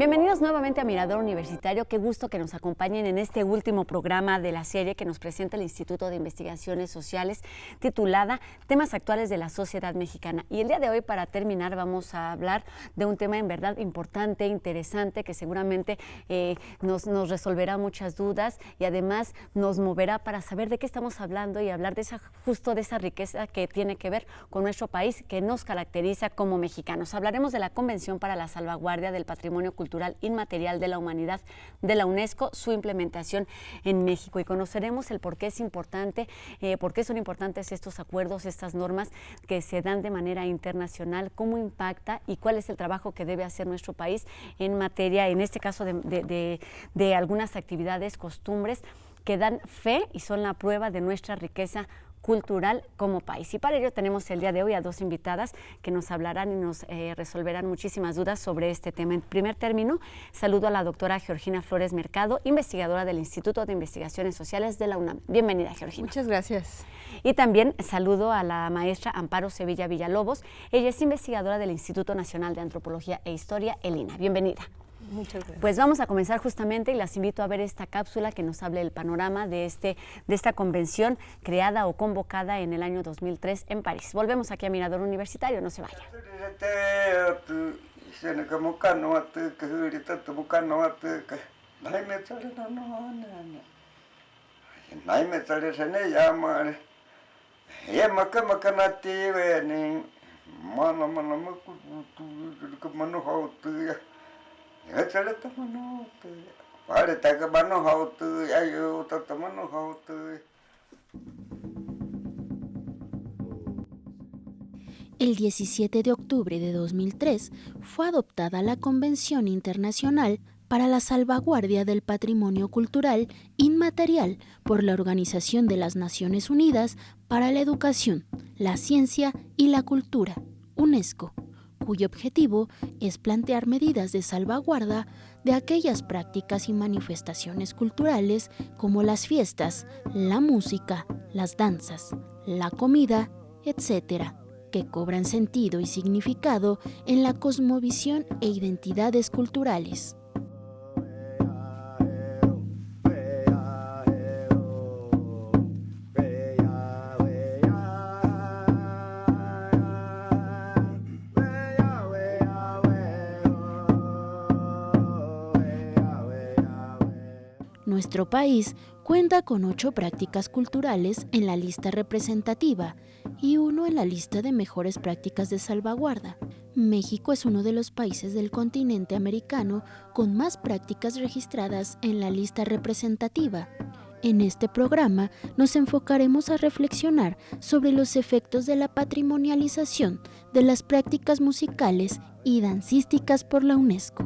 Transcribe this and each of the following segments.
Bienvenidos nuevamente a Mirador Universitario. Qué gusto que nos acompañen en este último programa de la serie que nos presenta el Instituto de Investigaciones Sociales, titulada Temas Actuales de la Sociedad Mexicana. Y el día de hoy, para terminar, vamos a hablar de un tema en verdad importante, interesante, que seguramente nos resolverá muchas dudas y además nos moverá para saber de qué estamos hablando y hablar de justo de esa riqueza que tiene que ver con nuestro país, que nos caracteriza como mexicanos. Hablaremos de la Convención para la Salvaguardia del Patrimonio Cultural Inmaterial de la Humanidad de la UNESCO, su implementación en México, y conoceremos el por qué es importante, por qué son importantes estos acuerdos, estas normas que se dan de manera internacional, cómo impacta y cuál es el trabajo que debe hacer nuestro país en materia, en este caso de algunas actividades, costumbres que dan fe y son la prueba de nuestra riqueza cultural como país. Y para ello tenemos el día de hoy a dos invitadas que nos hablarán y nos resolverán muchísimas dudas sobre este tema. En primer término, saludo a la doctora Georgina Flores Mercado, investigadora del Instituto de Investigaciones Sociales de la UNAM. Bienvenida, Georgina. Muchas gracias. Y también saludo a la maestra Amparo Sevilla Villalobos. Ella es investigadora del Instituto Nacional de Antropología e Historia, el INAH. Bienvenida. Muchas gracias. Pues vamos a comenzar justamente y las invito a ver esta cápsula que nos hable del panorama de esta convención creada o convocada en el año 2003 en París. Volvemos aquí a Mirador Universitario, no se vaya. El 17 de octubre de 2003 fue adoptada la Convención Internacional para la Salvaguardia del Patrimonio Cultural Inmaterial por la Organización de las Naciones Unidas para la Educación, la Ciencia y la Cultura, UNESCO, cuyo objetivo es plantear medidas de salvaguarda de aquellas prácticas y manifestaciones culturales como las fiestas, la música, las danzas, la comida, etc., que cobran sentido y significado en la cosmovisión e identidades culturales. Nuestro país cuenta con 8 prácticas culturales en la lista representativa y 1 en la lista de mejores prácticas de salvaguarda. México es uno de los países del continente americano con más prácticas registradas en la lista representativa. En este programa nos enfocaremos a reflexionar sobre los efectos de la patrimonialización de las prácticas musicales y dancísticas por la UNESCO.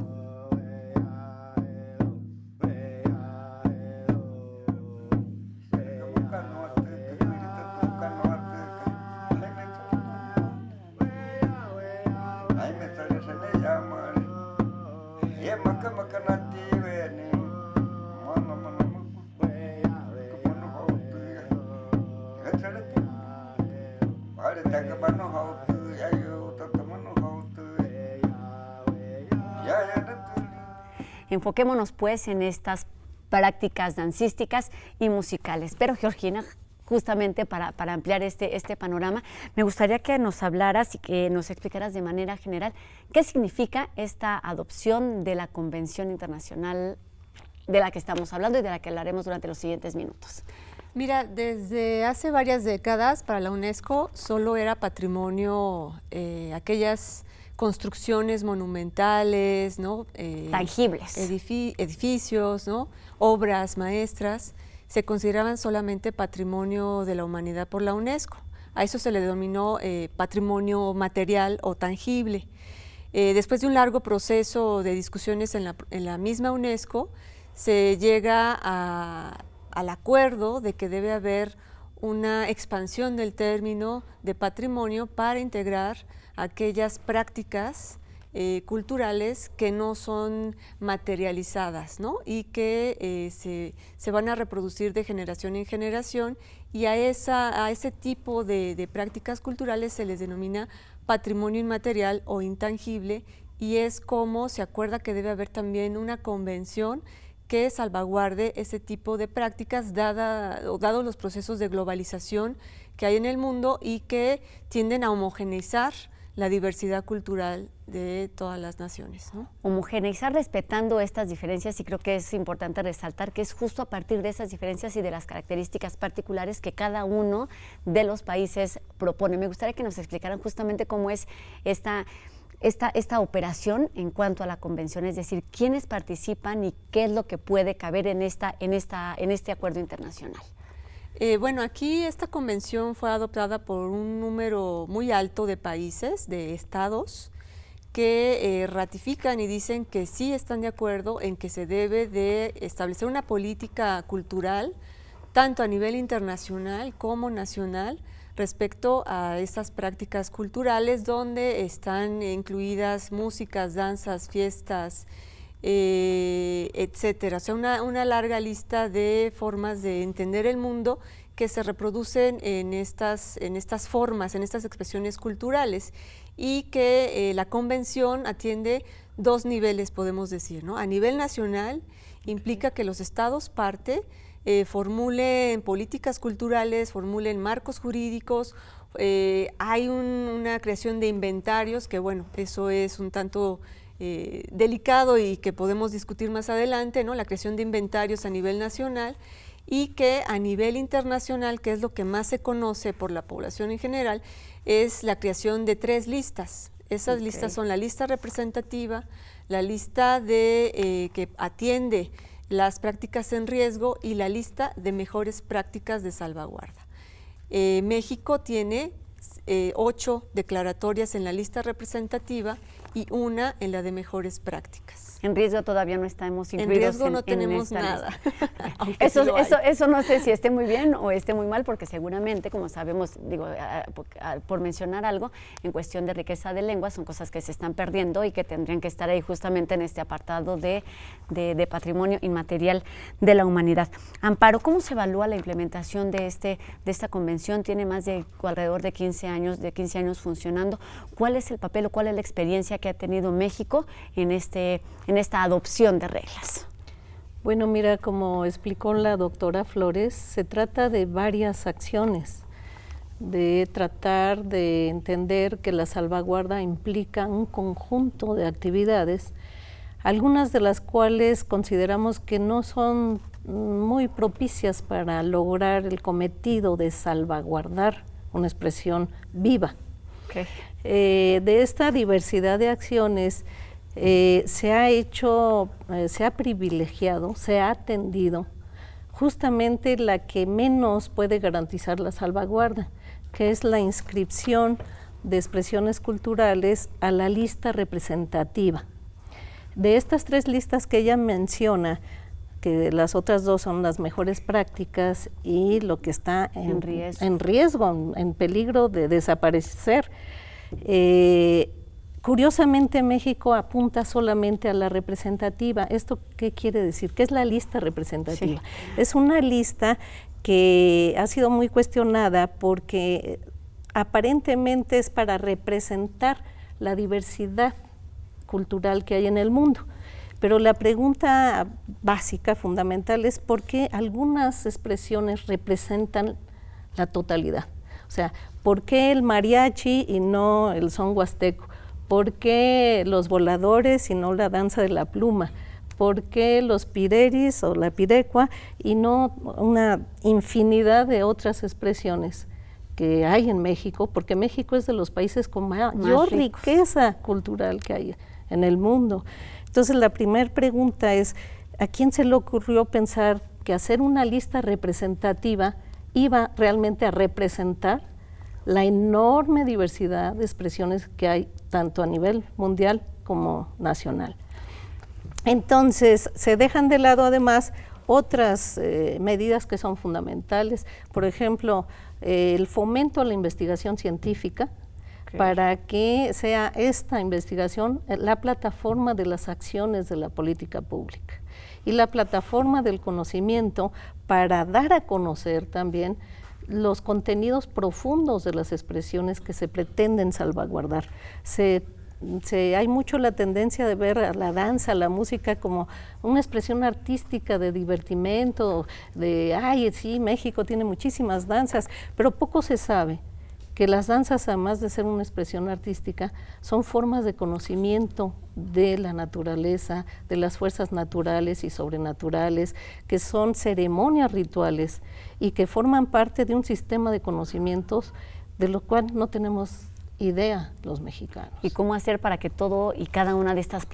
Enfoquémonos pues en estas prácticas dancísticas y musicales. Pero Georgina, justamente para ampliar este panorama, me gustaría que nos hablaras y que nos explicaras de manera general qué significa esta adopción de la Convención Internacional de la que estamos hablando y de la que hablaremos durante los siguientes minutos. Mira, desde hace varias décadas para la UNESCO solo era patrimonio aquellas construcciones monumentales, ¿no? Tangibles. Edificios, ¿no? Obras maestras, se consideraban solamente patrimonio de la humanidad por la UNESCO. A eso se le denominó patrimonio material o tangible. Después de un largo proceso de discusiones en la misma UNESCO, se llega al acuerdo de que debe haber una expansión del término de patrimonio para integrar aquellas prácticas culturales que no son materializadas, ¿no? Y que se van a reproducir de generación en generación, y a ese tipo de prácticas culturales se les denomina patrimonio inmaterial o intangible, y es cómo se acuerda que debe haber también una convención que salvaguarde ese tipo de prácticas dado los procesos de globalización que hay en el mundo y que tienden a homogeneizar la diversidad cultural de todas las naciones, ¿no? Homogeneizar respetando estas diferencias, y creo que es importante resaltar que es justo a partir de esas diferencias y de las características particulares que cada uno de los países propone. Me gustaría que nos explicaran justamente cómo es esta operación en cuanto a la convención, es decir, quiénes participan y qué es lo que puede caber en este acuerdo internacional. Bueno, aquí esta convención fue adoptada por un número muy alto de países, de estados, que ratifican y dicen que sí están de acuerdo en que se debe de establecer una política cultural, tanto a nivel internacional como nacional, respecto a estas prácticas culturales donde están incluidas músicas, danzas, fiestas, etcétera. O sea, una larga lista de formas de entender el mundo que se reproducen en estas formas, en estas expresiones culturales, y que la convención atiende dos niveles, podemos decir, ¿no? A nivel nacional implica que los estados parte formulen políticas culturales, formulen marcos jurídicos, hay una creación de inventarios, que bueno, eso es un tanto delicado y que podemos discutir más adelante, ¿no? La creación de inventarios a nivel nacional, y que a nivel internacional, que es lo que más se conoce por la población en general, es la creación de 3 listas. Esas listas son la lista representativa, la lista que atiende las prácticas en riesgo y la lista de mejores prácticas de salvaguarda. México tiene 8 declaratorias en la lista representativa y 1 en la de mejores prácticas. En riesgo todavía no estamos incluidos. En riesgo no tenemos nada. Eso no sé si esté muy bien o esté muy mal, porque seguramente, como sabemos, digo, por mencionar algo, en cuestión de riqueza de lenguas, son cosas que se están perdiendo y que tendrían que estar ahí justamente en este apartado de patrimonio inmaterial de la humanidad. Amparo, ¿cómo se evalúa la implementación de esta convención? Tiene más de alrededor de 15 años funcionando. ¿Cuál es el papel o cuál es la experiencia que ha tenido México en esta adopción de reglas? Bueno, mira, como explicó la doctora Flores, se trata de varias acciones, de tratar de entender que la salvaguarda implica un conjunto de actividades, algunas de las cuales consideramos que no son muy propicias para lograr el cometido de salvaguardar una expresión viva. Okay. De esta diversidad de acciones se ha privilegiado, se ha atendido justamente la que menos puede garantizar la salvaguarda, que es la inscripción de expresiones culturales a la lista representativa. De estas 3 listas que ella menciona, que las otras 2 son las mejores prácticas y lo que está en riesgo, en peligro de desaparecer. Curiosamente, México apunta solamente a la representativa. ¿Esto qué quiere decir? ¿Qué es la lista representativa? Sí. Es una lista que ha sido muy cuestionada porque aparentemente es para representar la diversidad cultural que hay en el mundo. Pero la pregunta básica, fundamental, es por qué algunas expresiones representan la totalidad. O sea, ¿por qué el mariachi y no el son huasteco? ¿Por qué los voladores y no la danza de la pluma? ¿Por qué los pireris o la pirecua y no una infinidad de otras expresiones que hay en México? Porque México es de los países con mayor riqueza cultural que hay en el mundo. Entonces, la primera pregunta es, ¿a quién se le ocurrió pensar que hacer una lista representativa iba realmente a representar la enorme diversidad de expresiones que hay tanto a nivel mundial como nacional? Entonces, se dejan de lado además otras medidas que son fundamentales, por ejemplo, el fomento a la investigación científica, para que sea esta investigación la plataforma de las acciones de la política pública y la plataforma del conocimiento para dar a conocer también los contenidos profundos de las expresiones que se pretenden salvaguardar. Se hay mucho la tendencia de ver a la danza, la música como una expresión artística de divertimento, de, ay, sí, México tiene muchísimas danzas, pero poco se sabe que las danzas, además de ser una expresión artística, son formas de conocimiento de la naturaleza, de las fuerzas naturales y sobrenaturales, que son ceremonias rituales y que forman parte de un sistema de conocimientos de lo cual no tenemos idea los mexicanos. ¿Y cómo hacer para que todo y cada una de estas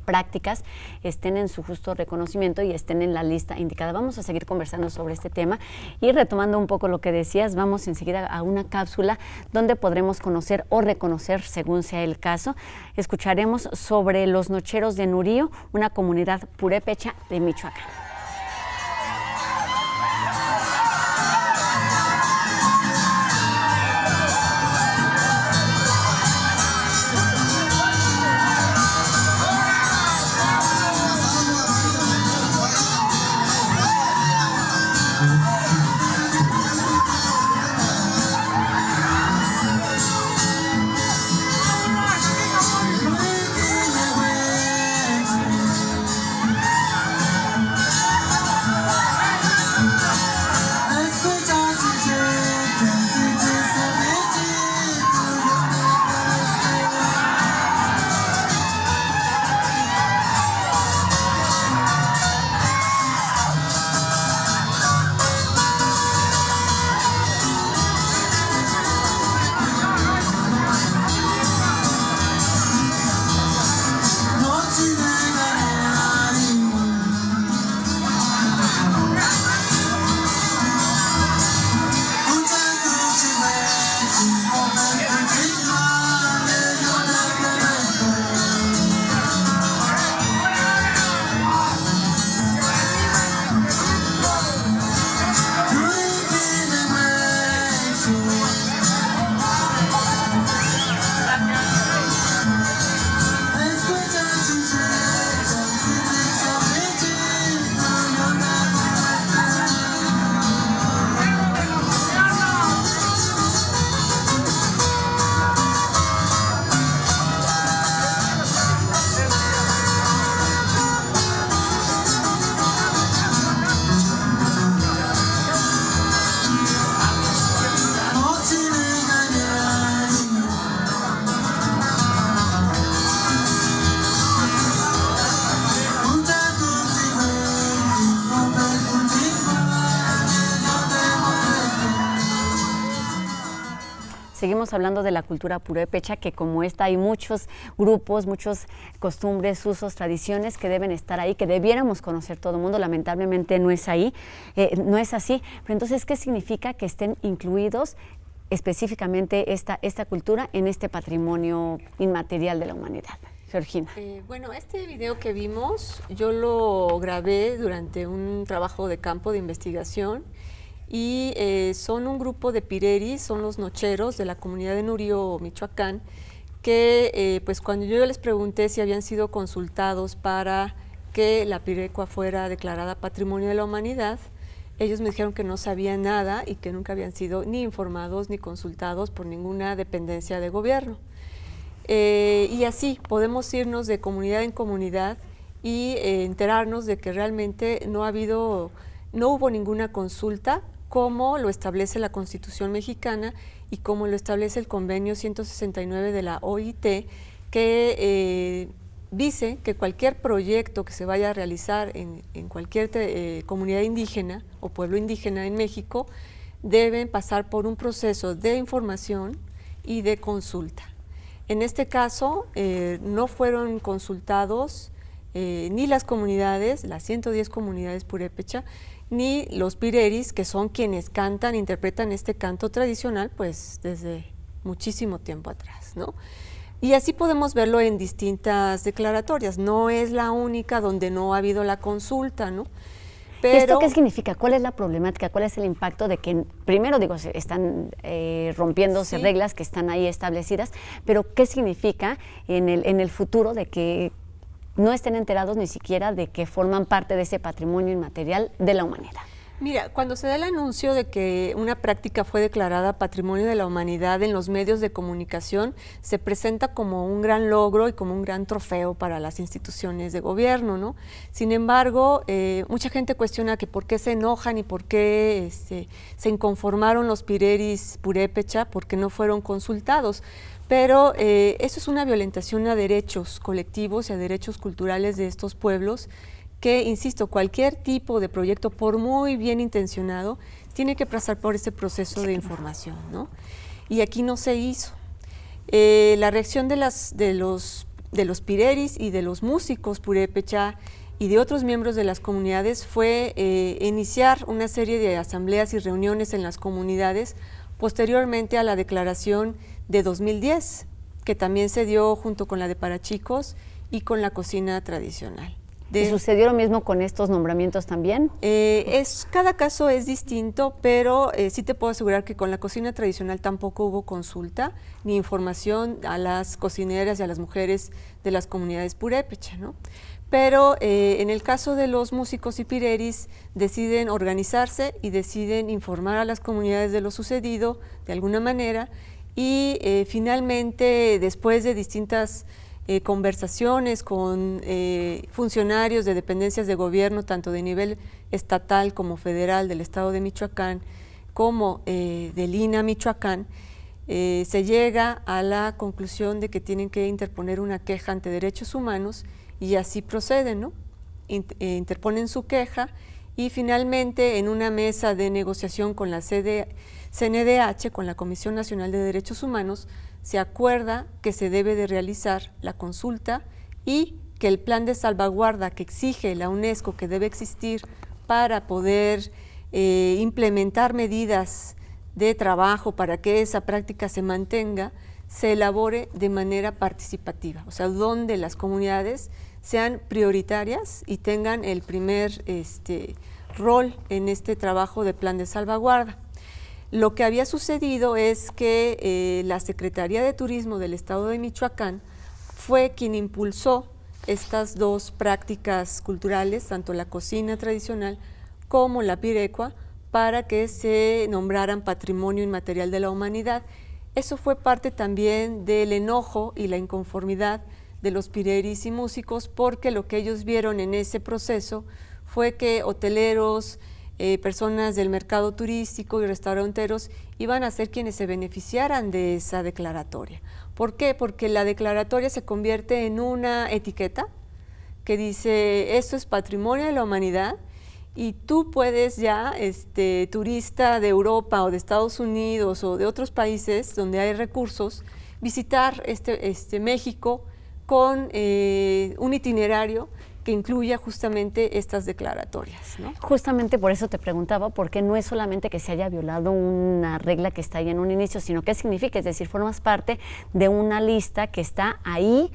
prácticas estén en su justo reconocimiento y estén en la lista indicada? Vamos a seguir conversando sobre este tema y retomando un poco lo que decías, vamos enseguida a una cápsula donde podremos conocer o reconocer, según sea el caso. Escucharemos sobre los Nocheros de Nurío, una comunidad purépecha de Michoacán. Seguimos hablando de la cultura purépecha, que como esta hay muchos grupos, muchas costumbres, usos, tradiciones que deben estar ahí, que debiéramos conocer todo el mundo. Lamentablemente no es ahí, no es así. Pero entonces, ¿qué significa que estén incluidos específicamente esta cultura en este patrimonio inmaterial de la humanidad? Georgina. Bueno, este video que vimos yo lo grabé durante un trabajo de campo de investigación y son un grupo de pireris, son los nocheros de la comunidad de Nurío, Michoacán, que pues cuando yo les pregunté si habían sido consultados para que la pirecua fuera declarada Patrimonio de la Humanidad, ellos me dijeron que no sabían nada y que nunca habían sido ni informados ni consultados por ninguna dependencia de gobierno. Y así podemos irnos de comunidad en comunidad y enterarnos de que realmente no hubo ninguna consulta, como lo establece la Constitución mexicana y como lo establece el Convenio 169 de la OIT, que dice que cualquier proyecto que se vaya a realizar en cualquier comunidad indígena o pueblo indígena en México deben pasar por un proceso de información y de consulta. En este caso, no fueron consultados ni las comunidades, las 110 comunidades purépecha, ni los pireris, que son quienes cantan, interpretan este canto tradicional, pues desde muchísimo tiempo atrás, ¿no? Y así podemos verlo en distintas declaratorias. No es la única donde no ha habido la consulta, ¿no? Pero, ¿esto qué significa? ¿Cuál es la problemática? ¿Cuál es el impacto de que, primero digo, están rompiéndose reglas que están ahí establecidas, pero qué significa en el futuro de que no estén enterados ni siquiera de que forman parte de ese patrimonio inmaterial de la humanidad? Mira, cuando se da el anuncio de que una práctica fue declarada Patrimonio de la Humanidad en los medios de comunicación, se presenta como un gran logro y como un gran trofeo para las instituciones de gobierno, ¿no? Sin embargo, mucha gente cuestiona que por qué se enojan y por qué se inconformaron los pireris purépecha, porque no fueron consultados. Pero eso es una violentación a derechos colectivos y a derechos culturales de estos pueblos, que, insisto, cualquier tipo de proyecto, por muy bien intencionado, tiene que pasar por este proceso de información, ¿no? Y aquí no se hizo. La reacción de los pireris y de los músicos purépecha y de otros miembros de las comunidades fue iniciar una serie de asambleas y reuniones en las comunidades posteriormente a la declaración de 2010, que también se dio junto con la de Parachicos y con la cocina tradicional. ¿Y sucedió lo mismo con estos nombramientos también? Cada caso es distinto, pero sí te puedo asegurar que con la cocina tradicional tampoco hubo consulta ni información a las cocineras y a las mujeres de las comunidades purépecha, ¿no? Pero en el caso de los músicos y pireris, deciden organizarse y deciden informar a las comunidades de lo sucedido de alguna manera, y finalmente, después de distintas conversaciones con funcionarios de dependencias de gobierno, tanto de nivel estatal como federal del estado de Michoacán, como del INA Michoacán, se llega a la conclusión de que tienen que interponer una queja ante derechos humanos, y así proceden, ¿no? Interponen su queja, y finalmente en una mesa de negociación con la CNDH, con la Comisión Nacional de Derechos Humanos, se acuerda que se debe de realizar la consulta y que el plan de salvaguarda que exige la UNESCO, que debe existir para poder implementar medidas de trabajo para que esa práctica se mantenga, se elabore de manera participativa, o sea, donde las comunidades sean prioritarias y tengan el primer rol en este trabajo de plan de salvaguarda. Lo que había sucedido es que la Secretaría de Turismo del Estado de Michoacán fue quien impulsó estas dos prácticas culturales, tanto la cocina tradicional como la pirecua, para que se nombraran Patrimonio Inmaterial de la Humanidad. Eso fue parte también del enojo y la inconformidad de los pireris y músicos, porque lo que ellos vieron en ese proceso fue que hoteleros, personas del mercado turístico y restauranteros iban a ser quienes se beneficiaran de esa declaratoria. ¿Por qué? Porque la declaratoria se convierte en una etiqueta que dice, esto es patrimonio de la humanidad, y tú puedes ya, turista de Europa o de Estados Unidos o de otros países donde hay recursos, visitar México con un itinerario que incluya justamente estas declaratorias, ¿no? Justamente por eso te preguntaba, porque no es solamente que se haya violado una regla que está ahí en un inicio, sino qué significa, es decir, formas parte de una lista que está ahí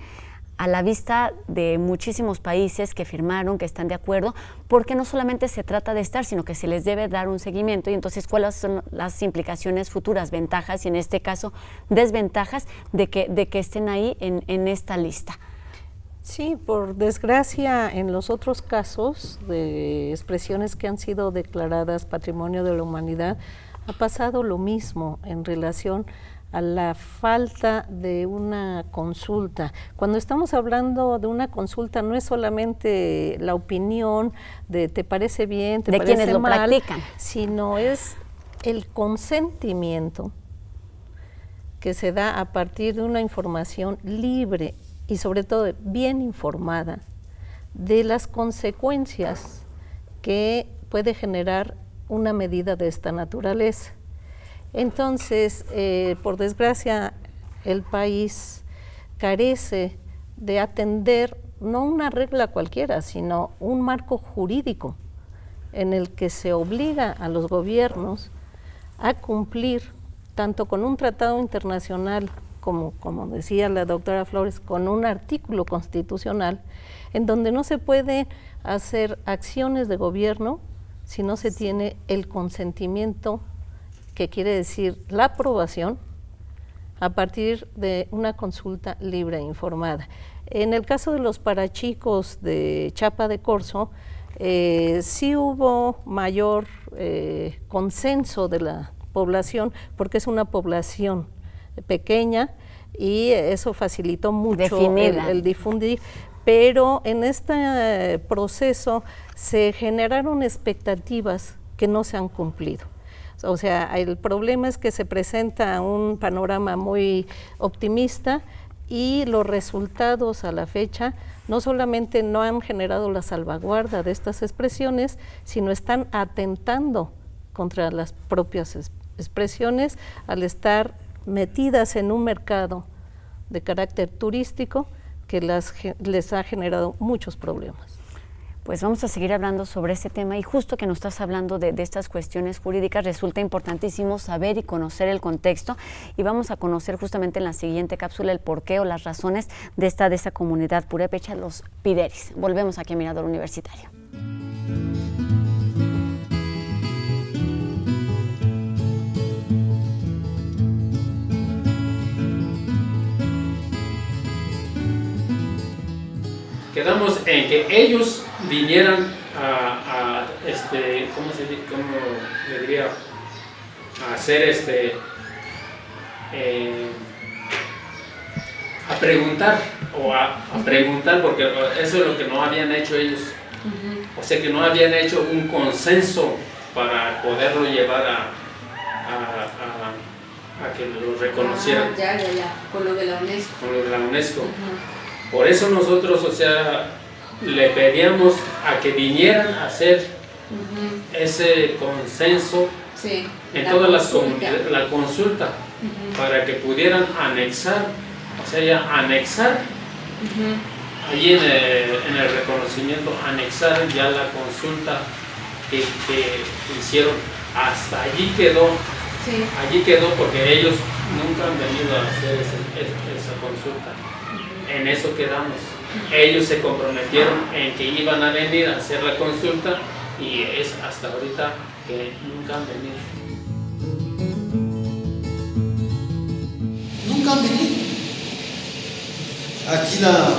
a la vista de muchísimos países que firmaron, que están de acuerdo, porque no solamente se trata de estar, sino que se les debe dar un seguimiento, y entonces cuáles son las implicaciones futuras, ventajas y en este caso desventajas de que estén ahí en esta lista. Sí, por desgracia, en los otros casos de expresiones que han sido declaradas Patrimonio de la Humanidad, ha pasado lo mismo en relación a la falta de una consulta. Cuando estamos hablando de una consulta, no es solamente la opinión de te parece bien, te parece mal, de quienes lo practican, sino es el consentimiento que se da a partir de una información libre y sobre todo bien informada de las consecuencias que puede generar una medida de esta naturaleza. Entonces, por desgracia, el país carece de atender no una regla cualquiera, sino un marco jurídico en el que se obliga a los gobiernos a cumplir tanto con un tratado internacional como decía la doctora Flores, con un artículo constitucional en donde no se puede hacer acciones de gobierno si no se tiene el consentimiento, que quiere decir la aprobación, a partir de una consulta libre e informada. En el caso de los parachicos de Chapa de Corzo, sí hubo mayor consenso de la población, porque es una población pequeña y eso facilitó mucho el difundir, pero en este proceso se generaron expectativas que no se han cumplido. O sea, el problema es que se presenta un panorama muy optimista y los resultados a la fecha no solamente no han generado la salvaguarda de estas expresiones, sino están atentando contra las propias expresiones al estar metidas en un mercado de carácter turístico que les ha generado muchos problemas. Pues vamos a seguir hablando sobre este tema y justo que nos estás hablando de estas cuestiones jurídicas, resulta importantísimo saber y conocer el contexto y vamos a conocer justamente en la siguiente cápsula el porqué o las razones de esa comunidad purépecha, los pideris. Volvemos aquí a Mirador Universitario. Quedamos en que ellos vinieran ¿cómo le diría? A hacer a preguntar porque eso es lo que no habían hecho ellos. O sea que no habían hecho un consenso para poderlo llevar a que lo reconocieran. Ya, con lo de la UNESCO. Con lo de la UNESCO. Por eso nosotros, o sea, le pedíamos a que vinieran a hacer ese consenso en todas las comunidades, la consulta, para que pudieran anexar, o sea, ya anexar, allí en el reconocimiento, anexar ya la consulta que hicieron. Hasta allí quedó, allí quedó porque ellos nunca han venido a hacer esa consulta. En eso quedamos. Ellos se comprometieron en que iban a venir a hacer la consulta y es hasta ahorita que nunca han venido. Nunca han venido. Aquí la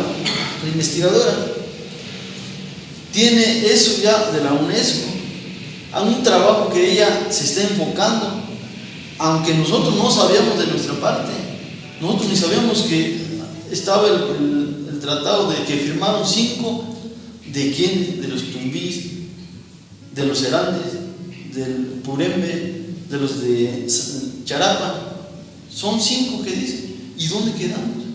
investigadora tiene eso ya de la UNESCO, a un trabajo que ella se está enfocando, aunque nosotros no sabíamos de nuestra parte, nosotros ni sabíamos que estaba el tratado de que firmaron 5 de quién, de los tumbís, de los herandes, del Purembe, de los de Charapa, son 5 que dicen. ¿Y dónde quedamos?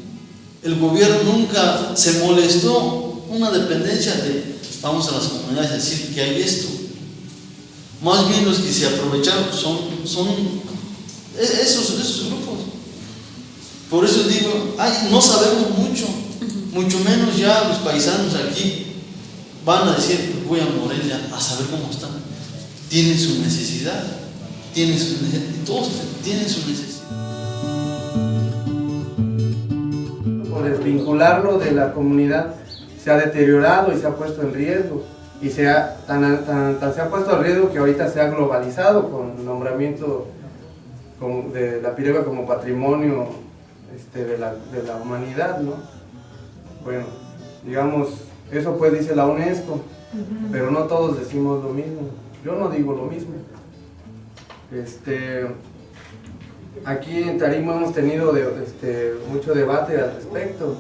El gobierno nunca se molestó, una dependencia de vamos a las comunidades a decir que hay esto. Más bien los que se aprovecharon son esos grupos. Por eso digo, no sabemos mucho menos ya los paisanos aquí van a decir, voy a Morelia a saber cómo están. Tienen su necesidad, todos tienen su necesidad. Por desvincularlo de la comunidad se ha deteriorado y se ha puesto en riesgo. Y se ha puesto en riesgo que ahorita se ha globalizado con el nombramiento de la Pirigua como patrimonio de la humanidad, ¿no? Bueno, digamos, eso pues dice la UNESCO, pero no todos decimos lo mismo. Yo no digo lo mismo. Aquí en Tarima hemos tenido mucho debate al respecto.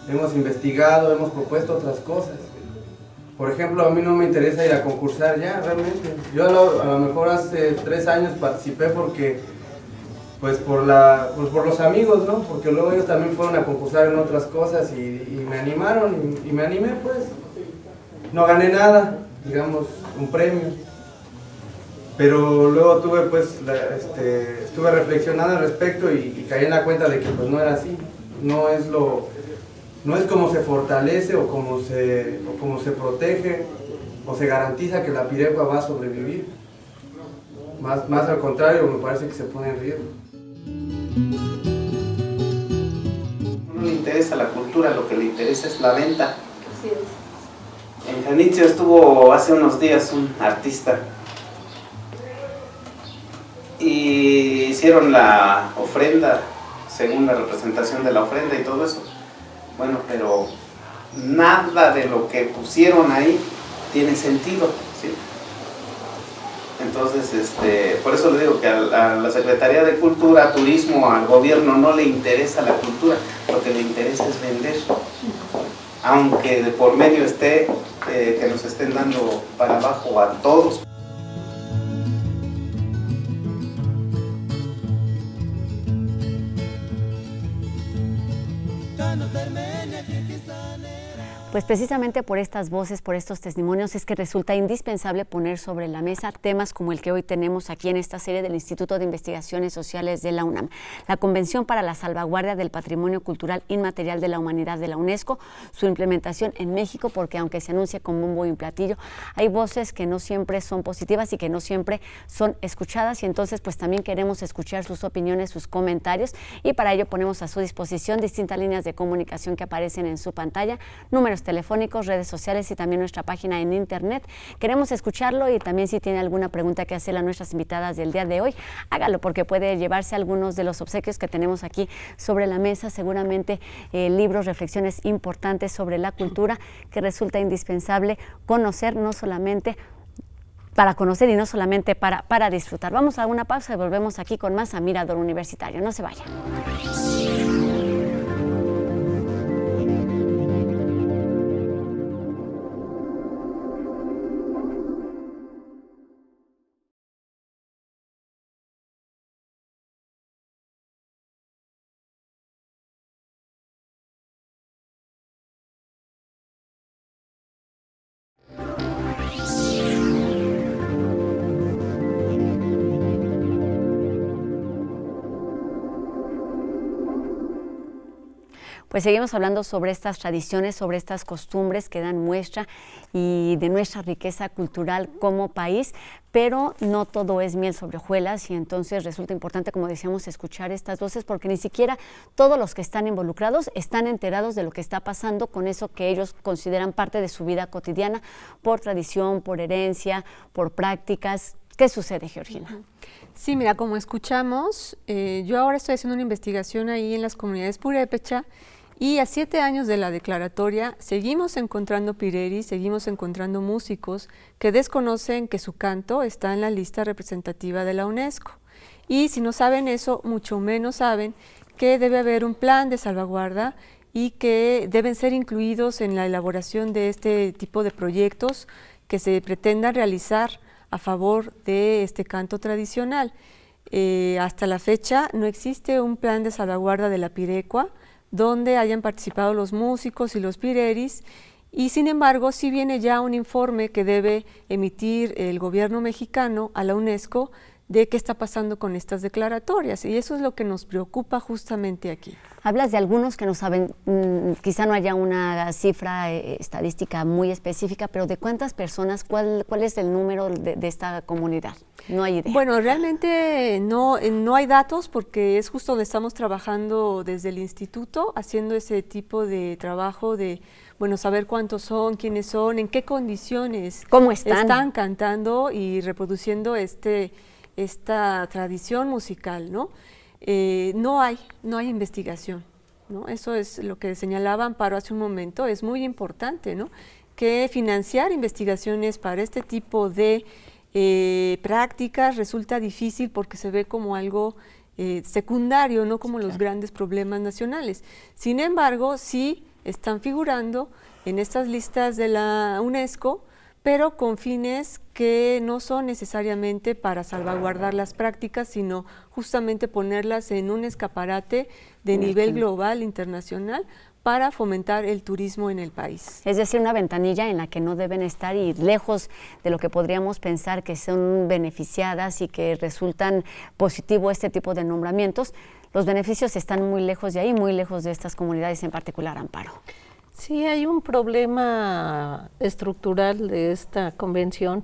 Hemos investigado, hemos propuesto otras cosas. Por ejemplo, a mí no me interesa ir a concursar ya, realmente. Yo a lo mejor hace 3 años participé porque pues por los amigos, ¿no? Porque luego ellos también fueron a concursar en otras cosas y me animaron y me animé, pues. No gané nada, digamos, un premio. Pero luego estuve reflexionando al respecto y caí en la cuenta de que pues no era así. No es como se fortalece o como se protege o se garantiza que la Pirigua va a sobrevivir. Más al contrario, me parece que se pone en riesgo. No le interesa la cultura, lo que le interesa es la venta. Así es. En Janitzio estuvo hace unos días un artista y hicieron la ofrenda, según la representación de la ofrenda y todo eso. Bueno, pero nada de lo que pusieron ahí tiene sentido, ¿sí? Entonces, por eso le digo que a la Secretaría de Cultura, Turismo, al gobierno no le interesa la cultura, lo que le interesa es vender. Aunque de por medio esté, que nos estén dando para abajo a todos. Pues precisamente por estas voces, por estos testimonios, es que resulta indispensable poner sobre la mesa temas como el que hoy tenemos aquí en esta serie del Instituto de Investigaciones Sociales de la UNAM. La Convención para la Salvaguardia del Patrimonio Cultural Inmaterial de la Humanidad de la UNESCO, su implementación en México, porque aunque se anuncia con bombo y un platillo, hay voces que no siempre son positivas y que no siempre son escuchadas, y entonces pues también queremos escuchar sus opiniones, sus comentarios, y para ello ponemos a su disposición distintas líneas de comunicación que aparecen en su pantalla, números telefónicos, redes sociales y también nuestra página en internet. Queremos escucharlo y también si tiene alguna pregunta que hacerle a nuestras invitadas del día de hoy, hágalo porque puede llevarse algunos de los obsequios que tenemos aquí sobre la mesa, seguramente libros, reflexiones importantes sobre la cultura que resulta indispensable conocer, no solamente para conocer y no solamente para disfrutar. Vamos a una pausa y volvemos aquí con más a Mirador Universitario. No se vayan. Pues seguimos hablando sobre estas tradiciones, sobre estas costumbres que dan muestra y de nuestra riqueza cultural como país, pero no todo es miel sobre hojuelas y entonces resulta importante, como decíamos, escuchar estas voces porque ni siquiera todos los que están involucrados están enterados de lo que está pasando con eso que ellos consideran parte de su vida cotidiana por tradición, por herencia, por prácticas. ¿Qué sucede, Georgina? Sí, mira, como escuchamos, yo ahora estoy haciendo una investigación ahí en las comunidades purépecha y a 7 años de la declaratoria seguimos encontrando pireris, seguimos encontrando músicos que desconocen que su canto está en la lista representativa de la UNESCO. Y si no saben eso, mucho menos saben que debe haber un plan de salvaguarda y que deben ser incluidos en la elaboración de este tipo de proyectos que se pretendan realizar a favor de este canto tradicional. Hasta la fecha no existe un plan de salvaguarda de la pirecua donde hayan participado los músicos y los pireris y sin embargo sí viene ya un informe que debe emitir el gobierno mexicano a la UNESCO de qué está pasando con estas declaratorias y eso es lo que nos preocupa justamente aquí. Hablas de algunos que no saben, quizá no haya una cifra estadística muy específica, pero ¿de cuántas personas, cuál es el número de esta comunidad? No hay idea. Bueno, realmente no hay datos porque es justo donde estamos trabajando desde el instituto, haciendo ese tipo de trabajo de, bueno, saber cuántos son, quiénes son, en qué condiciones ¿Cómo están cantando y reproduciendo esta tradición musical, ¿no? No hay investigación, ¿no? Eso es lo que señalaba Amparo hace un momento, es muy importante, ¿no? Que financiar investigaciones para este tipo de prácticas resulta difícil porque se ve como algo secundario, no como los grandes problemas nacionales. Sin embargo, sí están figurando en estas listas de la UNESCO, pero con fines que no son necesariamente para salvaguardar las prácticas, sino justamente ponerlas en un escaparate de nivel global, internacional, para fomentar el turismo en el país. Es decir, una ventanilla en la que no deben estar y lejos de lo que podríamos pensar que son beneficiadas y que resultan positivo este tipo de nombramientos, los beneficios están muy lejos de ahí, muy lejos de estas comunidades en particular, Amparo. Sí, hay un problema estructural de esta convención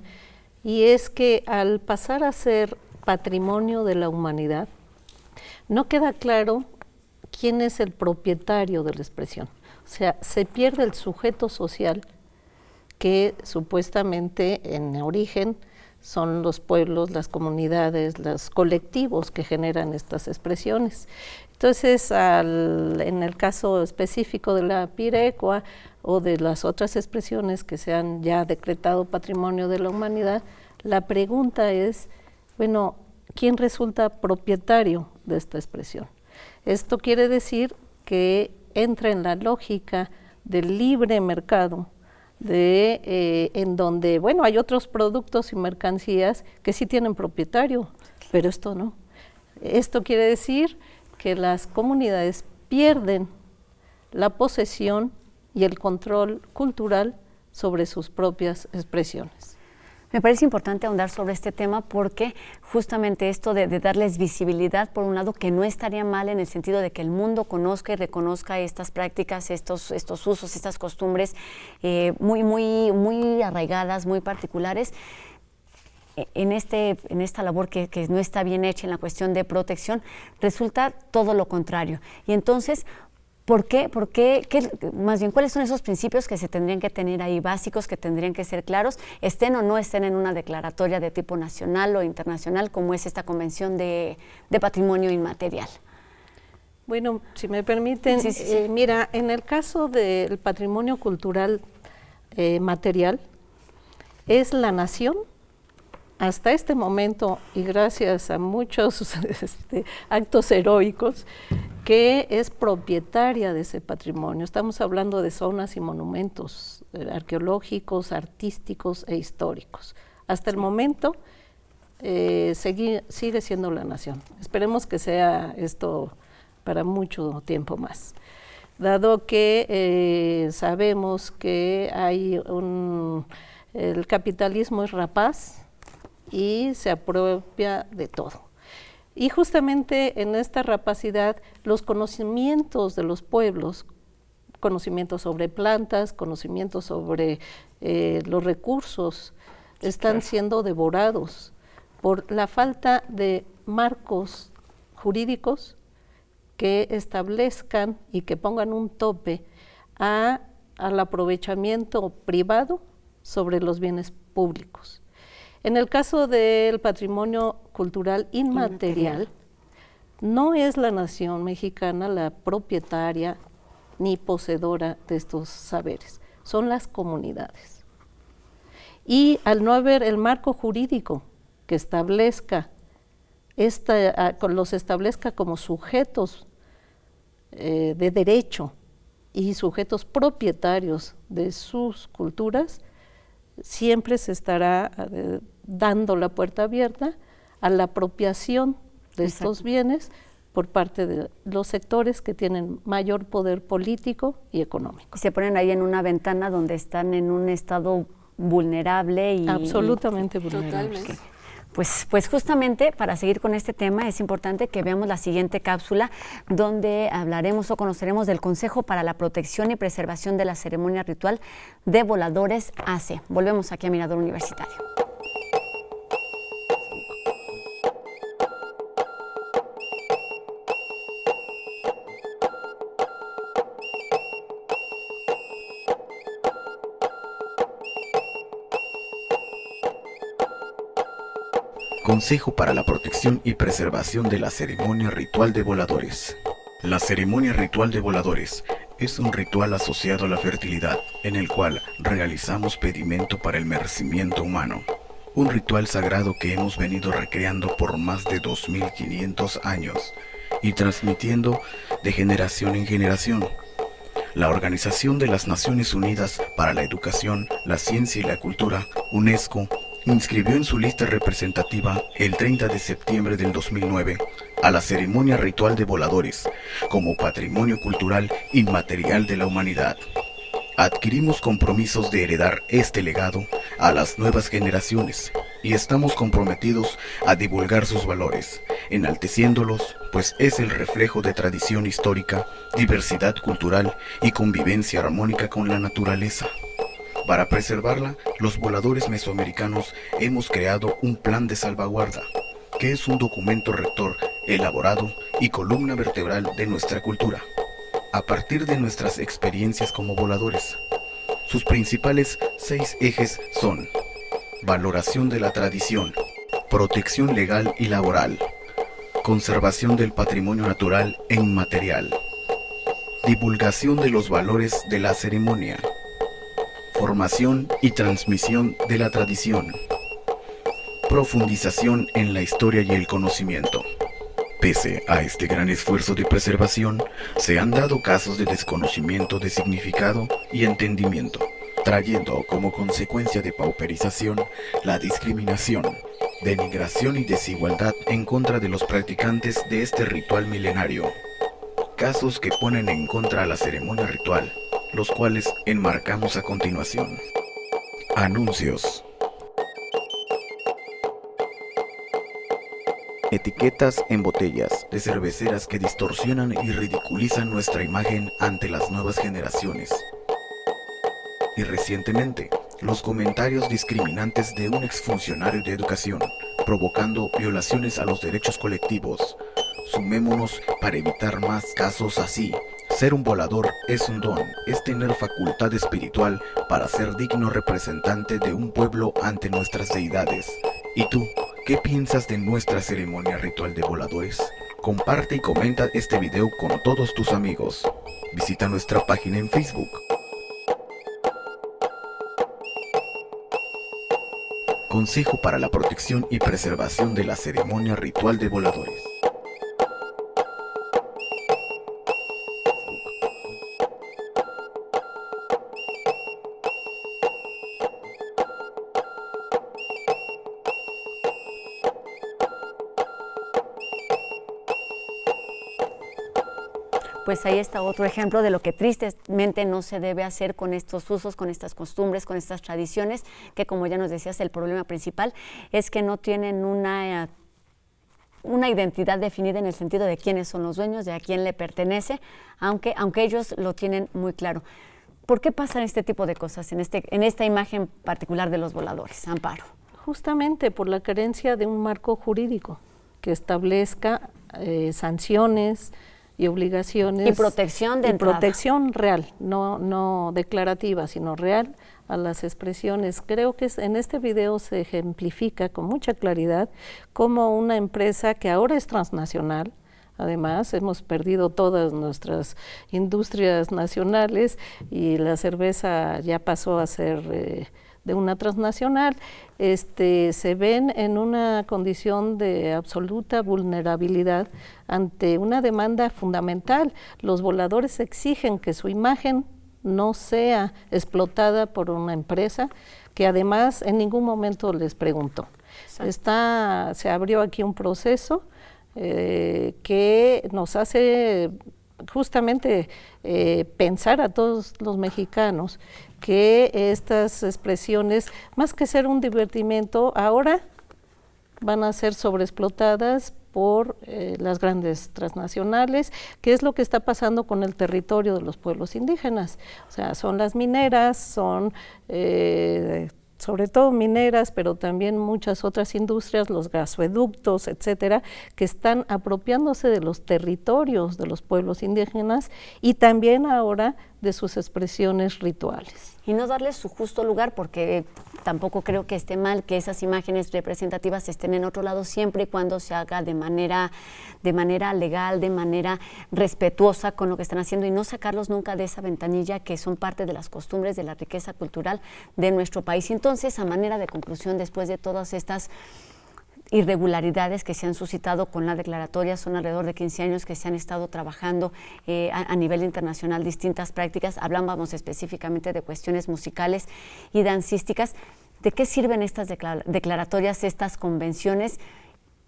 y es que al pasar a ser patrimonio de la humanidad, no queda claro quién es el propietario de la expresión. O sea, se pierde el sujeto social que supuestamente en origen son los pueblos, las comunidades, los colectivos que generan estas expresiones. Entonces, en el caso específico de la pirecua o de las otras expresiones que se han ya decretado Patrimonio de la Humanidad, la pregunta es, bueno, ¿quién resulta propietario de esta expresión? Esto quiere decir que entra en la lógica del libre mercado, en donde, bueno, hay otros productos y mercancías que sí tienen propietario, pero esto no. Esto quiere decir que las comunidades pierden la posesión y el control cultural sobre sus propias expresiones. Me parece importante ahondar sobre este tema porque justamente esto de darles visibilidad, por un lado, que no estaría mal en el sentido de que el mundo conozca y reconozca estas prácticas, estos usos, estas costumbres muy arraigadas, muy particulares, en esta labor que no está bien hecha en la cuestión de protección, resulta todo lo contrario. Y entonces, ¿por qué? Más bien, ¿cuáles son esos principios que se tendrían que tener ahí básicos, que tendrían que ser claros, estén o no estén en una declaratoria de tipo nacional o internacional, como es esta Convención de Patrimonio Inmaterial? Bueno, si me permiten, sí. Mira, en el caso del patrimonio cultural material, es la nación, hasta este momento, y gracias a muchos actos heroicos, que es propietaria de ese patrimonio. Estamos hablando de zonas y monumentos arqueológicos, artísticos e históricos. Hasta el momento sigue siendo la nación. Esperemos que sea esto para mucho tiempo más. Dado que sabemos que hay el capitalismo es rapaz y se apropia de todo. Y justamente en esta rapacidad, los conocimientos de los pueblos, conocimientos sobre plantas, conocimientos sobre los recursos, están siendo devorados por la falta de marcos jurídicos que establezcan y que pongan un tope al aprovechamiento privado sobre los bienes públicos. En el caso del patrimonio cultural inmaterial, no es la nación mexicana la propietaria ni poseedora de estos saberes, son las comunidades. Y al no haber el marco jurídico que establezca, los establezca como sujetos de derecho y sujetos propietarios de sus culturas, siempre se estará dando la puerta abierta a la apropiación de estos bienes por parte de los sectores que tienen mayor poder político y económico. Se ponen ahí en una ventana donde están en un estado vulnerable y absolutamente vulnerable. Totalmente. Pues justamente para seguir con este tema es importante que veamos la siguiente cápsula donde hablaremos o conoceremos del Consejo para la Protección y Preservación de la Ceremonia Ritual de Voladores AC. Volvemos aquí a Mirador Universitario. Consejo para la Protección y Preservación de la Ceremonia Ritual de Voladores. La ceremonia ritual de voladores es un ritual asociado a la fertilidad, en el cual realizamos pedimento para el merecimiento humano. Un ritual sagrado que hemos venido recreando por más de 2500 años y transmitiendo de generación en generación. La Organización de las Naciones Unidas para la Educación, la Ciencia y la Cultura, UNESCO, inscribió en su lista representativa el 30 de septiembre del 2009 a la ceremonia ritual de voladores como Patrimonio Cultural Inmaterial de la Humanidad. Adquirimos compromisos de heredar este legado a las nuevas generaciones y estamos comprometidos a divulgar sus valores, enalteciéndolos, pues es el reflejo de tradición histórica, diversidad cultural y convivencia armónica con la naturaleza. Para preservarla, los voladores mesoamericanos hemos creado un plan de salvaguarda, que es un documento rector elaborado y columna vertebral de nuestra cultura, a partir de nuestras experiencias como voladores. Sus principales 6 ejes son: valoración de la tradición, protección legal y laboral, conservación del patrimonio natural e inmaterial, divulgación de los valores de la ceremonia, formación y transmisión de la tradición, profundización en la historia y el conocimiento. Pese a este gran esfuerzo de preservación, se han dado casos de desconocimiento de significado y entendimiento, trayendo como consecuencia de pauperización la discriminación, denigración y desigualdad en contra de los practicantes de este ritual milenario. Casos que ponen en contra a la ceremonia ritual, los cuales enmarcamos a continuación. Anuncios. Etiquetas en botellas de cerveceras que distorsionan y ridiculizan nuestra imagen ante las nuevas generaciones. Y recientemente, los comentarios discriminantes de un exfuncionario de educación, provocando violaciones a los derechos colectivos. Sumémonos para evitar más casos así. Ser un volador es un don, es tener facultad espiritual para ser digno representante de un pueblo ante nuestras deidades. ¿Y tú? ¿Qué piensas de nuestra ceremonia ritual de voladores? Comparte y comenta este video con todos tus amigos. Visita nuestra página en Facebook. Consejo para la protección y preservación de la ceremonia ritual de voladores. Pues ahí está otro ejemplo de lo que tristemente no se debe hacer con estos usos, con estas costumbres, con estas tradiciones, que como ya nos decías, el problema principal es que no tienen una identidad definida en el sentido de quiénes son los dueños, de a quién le pertenece, aunque ellos lo tienen muy claro. ¿Por qué pasan este tipo de cosas en esta imagen particular de los voladores, Amparo? Justamente por la carencia de un marco jurídico que establezca sanciones y obligaciones. Y protección de entrada. Protección real, no declarativa, sino real a las expresiones. Creo que en este video se ejemplifica con mucha claridad cómo una empresa que ahora es transnacional, además hemos perdido todas nuestras industrias nacionales y la cerveza ya pasó a ser de una transnacional, se ven en una condición de absoluta vulnerabilidad ante una demanda fundamental. Los voladores exigen que su imagen no sea explotada por una empresa que además en ningún momento les preguntó. Se abrió aquí un proceso que nos hace justamente pensar a todos los mexicanos que estas expresiones, más que ser un divertimento, ahora van a ser sobreexplotadas por las grandes transnacionales, que es lo que está pasando con el territorio de los pueblos indígenas. O sea, son las mineras, son sobre todo mineras, pero también muchas otras industrias, los gasoductos, etcétera, que están apropiándose de los territorios de los pueblos indígenas y también ahora de sus expresiones rituales. Y no darles su justo lugar, porque tampoco creo que esté mal que esas imágenes representativas estén en otro lado, siempre y cuando se haga de manera legal, de manera respetuosa con lo que están haciendo, y no sacarlos nunca de esa ventanilla que son parte de las costumbres, de la riqueza cultural de nuestro país. Y entonces, a manera de conclusión, después de todas estas irregularidades que se han suscitado con la declaratoria, son alrededor de 15 años que se han estado trabajando a nivel internacional distintas prácticas, hablábamos específicamente de cuestiones musicales y dancísticas. ¿De qué sirven estas declaratorias, estas convenciones,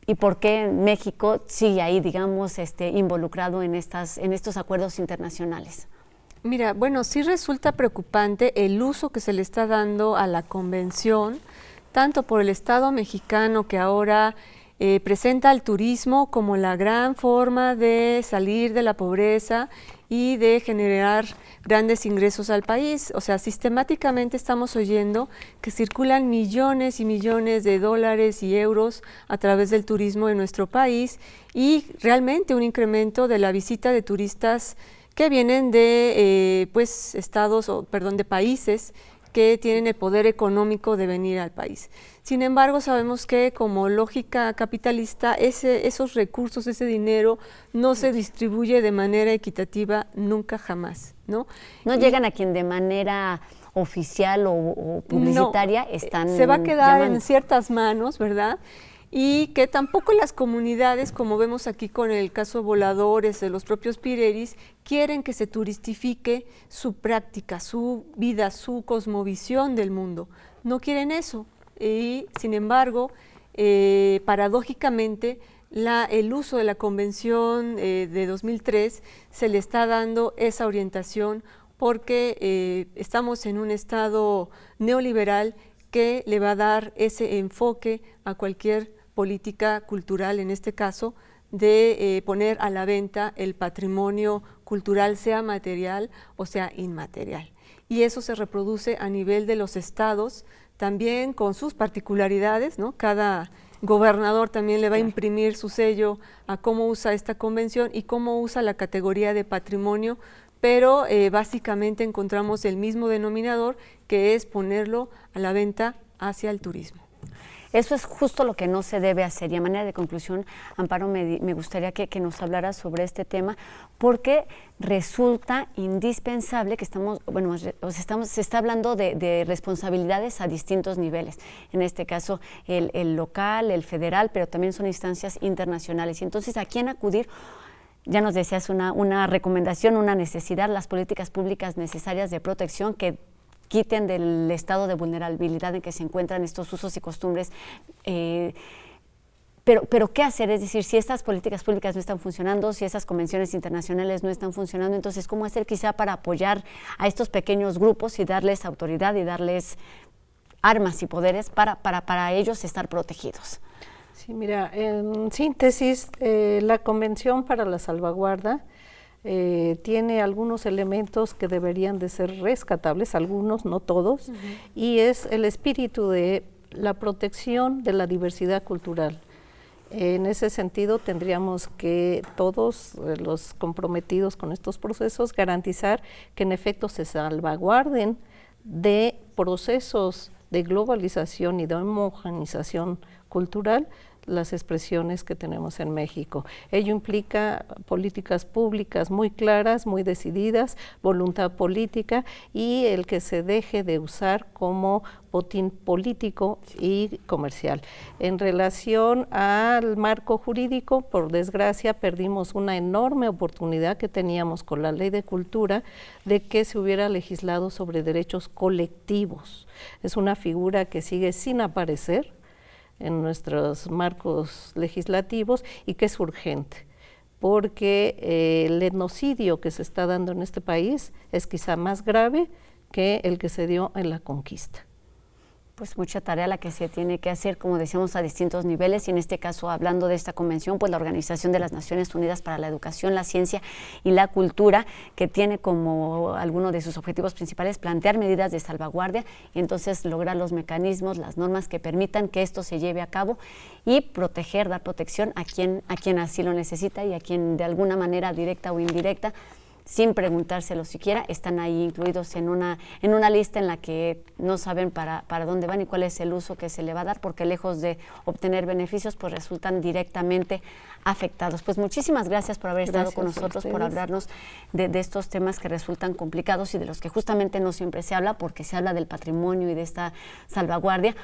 y por qué México sigue ahí, digamos, involucrado en estos acuerdos internacionales? Mira, bueno, sí resulta preocupante el uso que se le está dando a la convención, tanto por el Estado mexicano, que ahora presenta al turismo como la gran forma de salir de la pobreza y de generar grandes ingresos al país. O sea, sistemáticamente estamos oyendo que circulan millones y millones de dólares y euros a través del turismo en nuestro país, y realmente un incremento de la visita de turistas que vienen de de países que tienen el poder económico de venir al país. Sin embargo, sabemos que como lógica capitalista, esos recursos, ese dinero, no se distribuye de manera equitativa nunca jamás, ¿no? No llegan a quien de manera oficial o publicitaria están se va a quedar llamando en ciertas manos, ¿verdad? Y que tampoco las comunidades, como vemos aquí con el caso Voladores, de los propios Pireris, quieren que se turistifique su práctica, su vida, su cosmovisión del mundo. No quieren eso. Y, sin embargo, paradójicamente, el uso de la Convención de 2003 se le está dando esa orientación porque estamos en un estado neoliberal que le va a dar ese enfoque a cualquier política cultural, en este caso, de poner a la venta el patrimonio cultural, sea material o sea inmaterial. Y eso se reproduce a nivel de los estados, también con sus particularidades, ¿no? Cada gobernador también le va a imprimir su sello a cómo usa esta convención y cómo usa la categoría de patrimonio, pero básicamente encontramos el mismo denominador, que es ponerlo a la venta hacia el turismo. Eso es justo lo que no se debe hacer. Y a manera de conclusión, Amparo, me gustaría que nos hablara sobre este tema, porque resulta indispensable que se está hablando de responsabilidades a distintos niveles. En este caso, el local, el federal, pero también son instancias internacionales. Y entonces, ¿a quién acudir? Ya nos decías una recomendación, una necesidad, las políticas públicas necesarias de protección que quiten del estado de vulnerabilidad en que se encuentran estos usos y costumbres. Pero ¿qué hacer? Es decir, si estas políticas públicas no están funcionando, si esas convenciones internacionales no están funcionando, entonces, ¿cómo hacer quizá para apoyar a estos pequeños grupos y darles autoridad y darles armas y poderes para ellos estar protegidos? Sí, mira, en síntesis, la Convención para la Salvaguarda tiene algunos elementos que deberían de ser rescatables, algunos, no todos, y es el espíritu de la protección de la diversidad cultural. En ese sentido, tendríamos que todos los comprometidos con estos procesos garantizar que en efecto se salvaguarden de procesos de globalización y de homogenización cultural las expresiones que tenemos en México. Ello implica políticas públicas muy claras, muy decididas, voluntad política y el que se deje de usar como botín político y comercial. En relación al marco jurídico, por desgracia, perdimos una enorme oportunidad que teníamos con la Ley de Cultura de que se hubiera legislado sobre derechos colectivos. Es una figura que sigue sin aparecer en nuestros marcos legislativos y que es urgente, porque el etnocidio que se está dando en este país es quizá más grave que el que se dio en la conquista. Pues mucha tarea la que se tiene que hacer, como decíamos, a distintos niveles, y en este caso, hablando de esta convención, pues la Organización de las Naciones Unidas para la Educación, la Ciencia y la Cultura, que tiene como alguno de sus objetivos principales plantear medidas de salvaguardia y entonces lograr los mecanismos, las normas que permitan que esto se lleve a cabo y proteger, dar protección a quien así lo necesita y a quien de alguna manera directa o indirecta, sin preguntárselo siquiera, están ahí incluidos en una lista en la que no saben para dónde van y cuál es el uso que se le va a dar, porque lejos de obtener beneficios, pues resultan directamente afectados. Pues muchísimas gracias por haber estado con nosotros, por hablarnos de estos temas que resultan complicados y de los que justamente no siempre se habla, porque se habla del patrimonio y de esta salvaguardia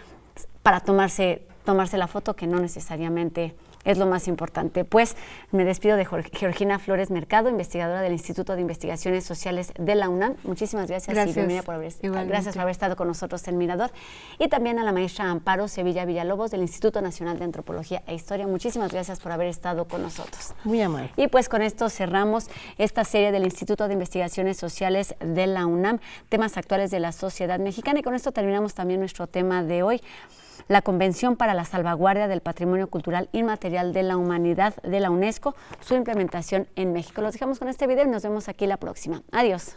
para tomarse la foto, que no necesariamente es lo más importante. Pues me despido de Georgina Flores Mercado, investigadora del Instituto de Investigaciones Sociales de la UNAM. Muchísimas gracias y bienvenida gracias por haber estado con nosotros en Mirador. Y también a la maestra Amparo Sevilla Villalobos del Instituto Nacional de Antropología e Historia. Muchísimas gracias por haber estado con nosotros. Muy amable. Y pues con esto cerramos esta serie del Instituto de Investigaciones Sociales de la UNAM, temas actuales de la sociedad mexicana. Y con esto terminamos también nuestro tema de hoy, la Convención para la Salvaguardia del Patrimonio Cultural Inmaterial de la Humanidad de la UNESCO, su implementación en México. Los dejamos con este video y nos vemos aquí la próxima. Adiós.